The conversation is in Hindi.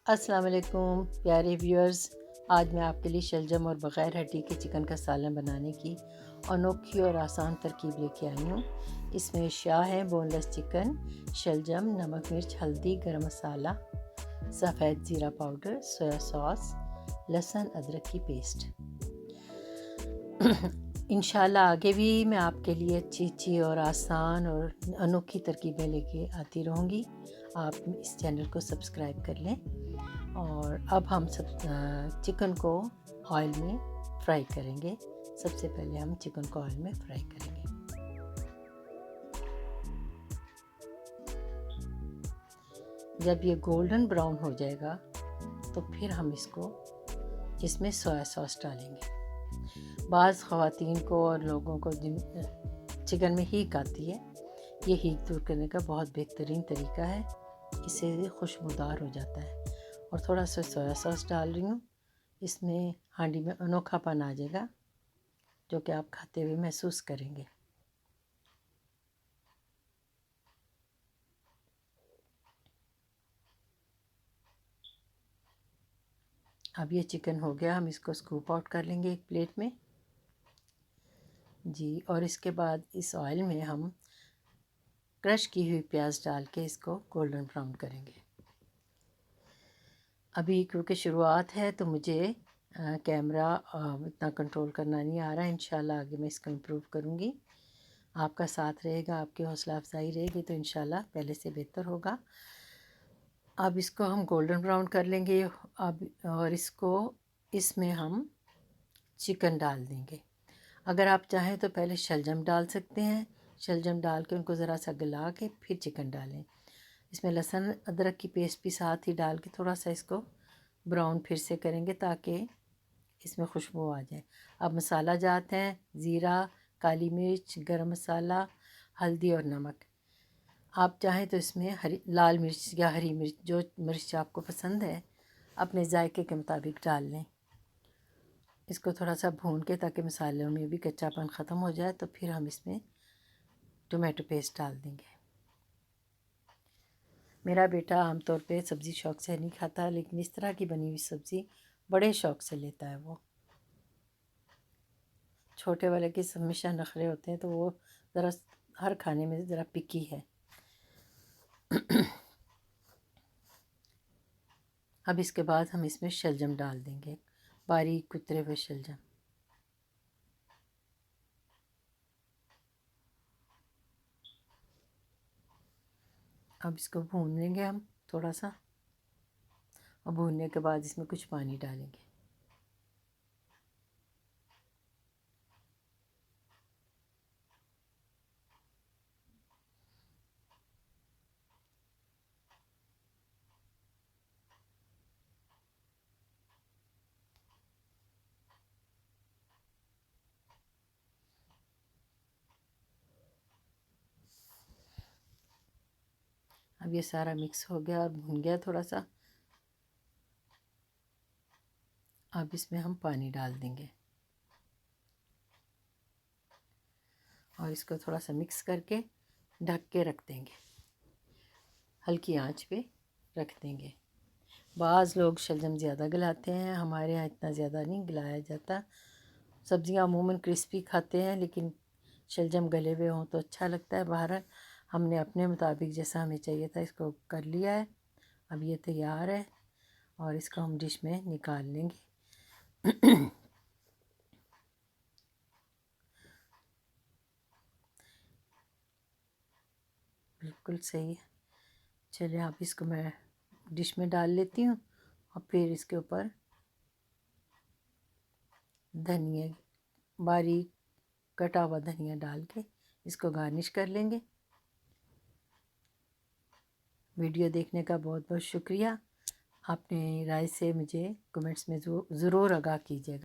अस्सलाम वालेकुम प्यारे व्यूअर्स। आज मैं आपके लिए शलजम और बग़ैर हड्डी के चिकन का सालन बनाने की अनोखी और आसान तरकीब लेके आई हूँ। इसमें अशिया हैं बोनलेस चिकन, शलजम, नमक मिर्च, हल्दी, गरम मसाला, सफ़ेद ज़ीरा पाउडर, सोया सॉस, लहसुन अदरक की पेस्ट। इंशाल्लाह आगे भी मैं आपके लिए अच्छी और आसान और अनोखी तरकीबें लेके आती रहूँगी। आप इस चैनल को सब्सक्राइब कर लें। और अब हम चिकन को ऑयल में फ्राई करेंगे। सबसे पहले हम चिकन को ऑयल में फ्राई करेंगे। जब ये गोल्डन ब्राउन हो जाएगा तो फिर हम इसमें सोया सॉस डालेंगे। बाज़ ख़वातीन को और लोगों को जिन चिकन में हीक आती है, ये हीक दूर करने का बहुत बेहतरीन तरीका है। इससे खुशबूदार हो जाता है। और थोड़ा सा सोया सॉस डाल रही हूँ। इसमें हांडी में अनोखापन आ जाएगा जो कि आप खाते हुए महसूस करेंगे। अब ये चिकन हो गया, हम इसको स्कूप आउट कर लेंगे एक प्लेट में जी। और इसके बाद इस ऑयल में हम क्रश की हुई प्याज डाल के इसको गोल्डन ब्राउन करेंगे। अभी क्योंकि शुरुआत है तो मुझे कैमरा इतना कंट्रोल करना नहीं आ रहा है। इंशाल्लाह आगे मैं इसको इम्प्रूव करूँगी। आपका साथ रहेगा, आपकी हौसला अफजाई रहेगी तो इंशाल्लाह पहले से बेहतर होगा। अब इसको हम गोल्डन ब्राउन कर लेंगे। अब और इसमें हम चिकन डाल देंगे। अगर आप चाहें तो पहले शलजम डाल सकते हैं। शलजम डाल के उनको ज़रा सा गला के फिर चिकन डालें। इसमें लहसुन अदरक की पेस्ट भी साथ ही डाल के थोड़ा सा इसको ब्राउन फिर से करेंगे ताकि इसमें खुशबू आ जाए। अब मसाला जाते हैं ज़ीरा, काली मिर्च, गरम मसाला, हल्दी और नमक। आप चाहें तो इसमें लाल मिर्च या हरी मिर्च, जो मिर्च आपको पसंद है अपने जायके के मुताबिक डाल लें। इसको थोड़ा सा भून के ताकि मसालों में भी कच्चापन ख़त्म हो जाए तो फिर हम इसमें टोमेटो पेस्ट डाल देंगे। मेरा बेटा आमतौर पे सब्ज़ी शौक़ से नहीं खाता, लेकिन इस तरह की बनी हुई सब्ज़ी बड़े शौक़ से लेता है। वो छोटे वाले के हमेशा नखरे होते हैं तो वो ज़रा हर खाने में ज़रा पिकी है। अब इसके बाद हम इसमें शलजम डाल देंगे, बारीक कुतरे हुए शलजम। अब इसको भून लेंगे हम थोड़ा सा, और भूनने के बाद इसमें कुछ पानी डालेंगे। अब ये सारा मिक्स हो गया और भुन गया थोड़ा सा। अब इसमें हम पानी डाल देंगे और इसको थोड़ा सा मिक्स करके ढक के रख देंगे, हल्की आंच पे रख देंगे। बाज़ लोग शलजम ज़्यादा गलाते हैं, हमारे यहाँ इतना ज़्यादा नहीं गलाया जाता। सब्ज़ियाँ अमूमन क्रिस्पी खाते हैं, लेकिन शलजम गले हुए हों तो अच्छा लगता है। बहरहाल हमने अपने मुताबिक जैसा हमें चाहिए था इसको कर लिया है। अब ये तैयार है और इसको हम डिश में निकाल लेंगे। बिल्कुल सही है। चलिए अब इसको मैं डिश में डाल लेती हूँ और फिर इसके ऊपर धनिया, बारीक कटा हुआ धनिया डाल के इसको गार्निश कर लेंगे। वीडियो देखने का बहुत बहुत शुक्रिया। आपने राय से मुझे कमेंट्स में ज़रूर आगाह कीजिएगा।